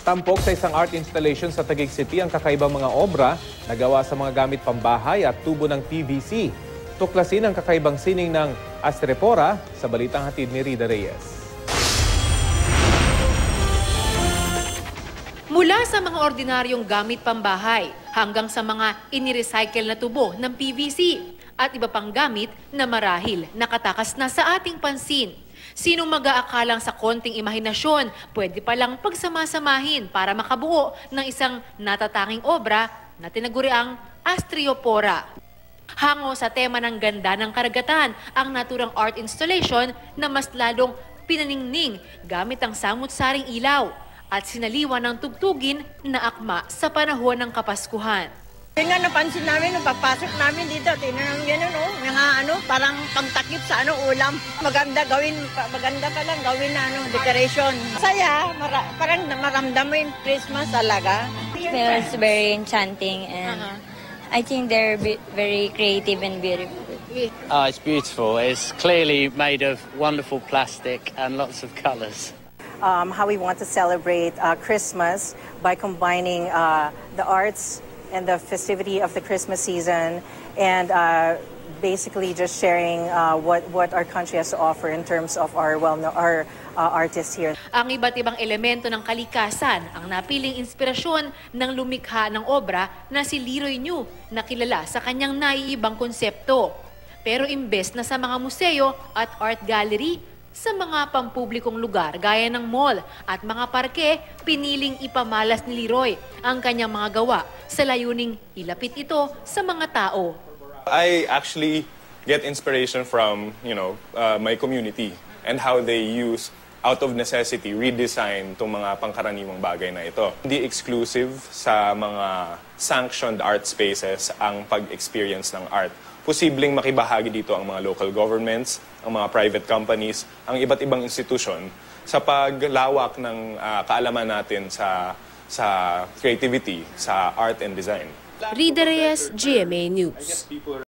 Tampok sa isang art installation sa Taguig City ang kakaibang mga obra na gawa sa mga gamit pambahay at tubo ng PVC. Tuklasin ang kakaibang sining ng Astrepora sa balitang hatid ni Rida Reyes. Mula sa mga ordinaryong gamit pambahay hanggang sa mga inirecycle na tubo ng PVC at iba pang gamit na marahil nakatakas na sa ating pansin. Sinong mag-aakalang sa konting imahinasyon, pwede palang pagsamasamahin para makabuo ng isang natatanging obra na tinaguriang Astrepora. Hango sa tema ng ganda ng karagatan ang naturang art installation na mas lalong pinaningning gamit ang samut-saring ilaw at sinaliwan ng tugtugin na akma sa panahon ng Kapaskuhan. Yung nga napansin namin, nung pagpasok namin dito, tingnan namin gano'n, parang pangtakip sa ulam. Maganda pa lang gawin na decoration. Saya, parang maramdam mo yung Christmas talaga. It feels very enchanting and I think they're very creative and beautiful. It's beautiful. It's clearly made of wonderful plastic and lots of colours. How we want to celebrate Christmas by combining the arts and the festivity of the Christmas season and basically just sharing what our country has to offer in terms of our artists here. Ang iba't ibang elemento ng kalikasan ang napiling inspirasyon ng lumikha ng obra na si Leroy New na kilala sa kanyang naiibang konsepto. Pero imbes na sa mga museo at art gallery, sa mga pampublikong lugar gaya ng mall at mga parke, piniling ipamalas ni Leroy ang kanyang mga gawa sa layuning ilapit ito sa mga tao. I actually get inspiration from, my community and how they use out of necessity, redesign itong mga pangkaraniwang bagay na ito. Hindi exclusive sa mga sanctioned art spaces ang pag-experience ng art. Posibleng makibahagi dito ang mga local governments, ang mga private companies, ang iba't ibang institusyon sa paglawak ng kaalaman natin sa creativity, sa art and design. Rida Reyes, GMA News.